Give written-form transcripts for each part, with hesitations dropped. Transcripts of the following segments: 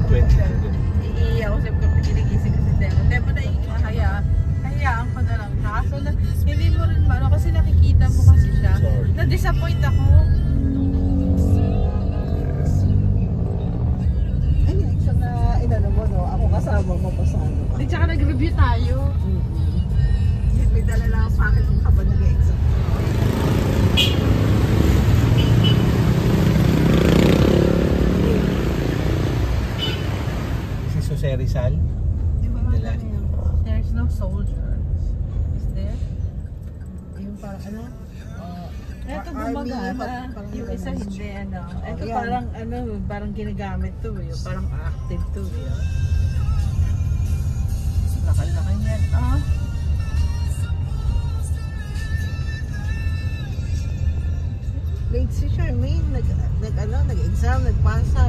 122. Iiyak ako sa kapag ginigising kasi Demo na hayaan ko na lang siya. Kaso hindi mo rin kasi nakikita mo kasi siya. Sorry. Na-disappoint ako. Ay, siya na inano mo, no? Ako kasama mo pa sa ano. At saka nag-review tayo. May dala lang ang packet ng habang nag-exam. Si Jose Rizal. There's no soldier. Is there? Yung parang ano? Ito gumagana. Yung isa hindi ano. Ito parang ginagamit to eh. Parang active to eh. Laki-laki niyan. Late si Charmaine, nag-exam, nagpasa.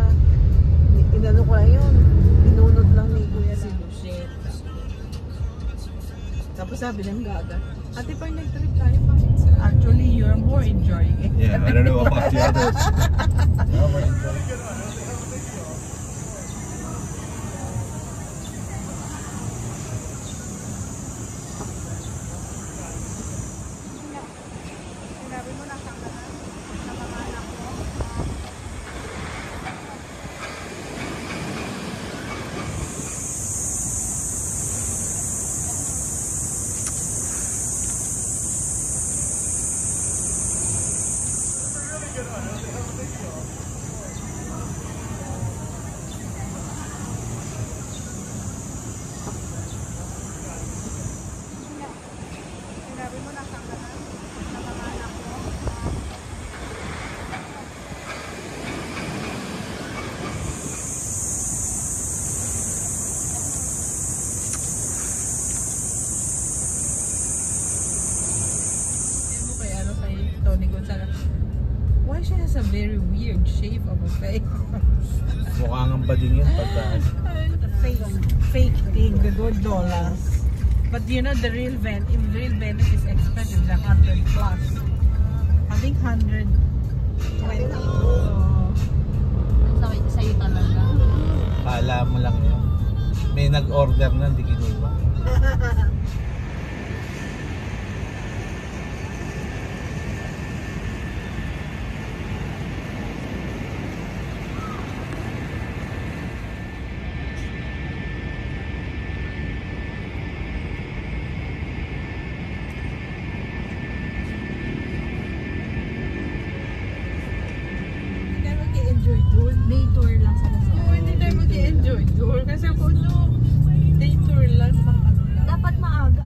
Inano ko lang yun. Binunod lang ni Kuya Si na. Lucette. Tapos sabi ng gaga. Ate, pag nag-trip tayo pa. Actually, you're more enjoying it. Yeah, I don't know about the others. No, we're enjoying it. Sinabi mo na sa mga anak mo. Sinabi mo na sa mga anak mo. Kay Tony Gonzalez. Why she has a very weird shape of a face? Mukha nga ba din yun pagka... Fake thing, the good dollars. But you know the real Venice is expensive, the 100 plus. I think 120. Sa'yo talaga. Kala mo lang yun. May nag-order na, hindi kinuha. Hindi tayo mag-enjoy doon. May tour lang sa Luzon. Hindi tayo mag-enjoy doon. Kasi kung no,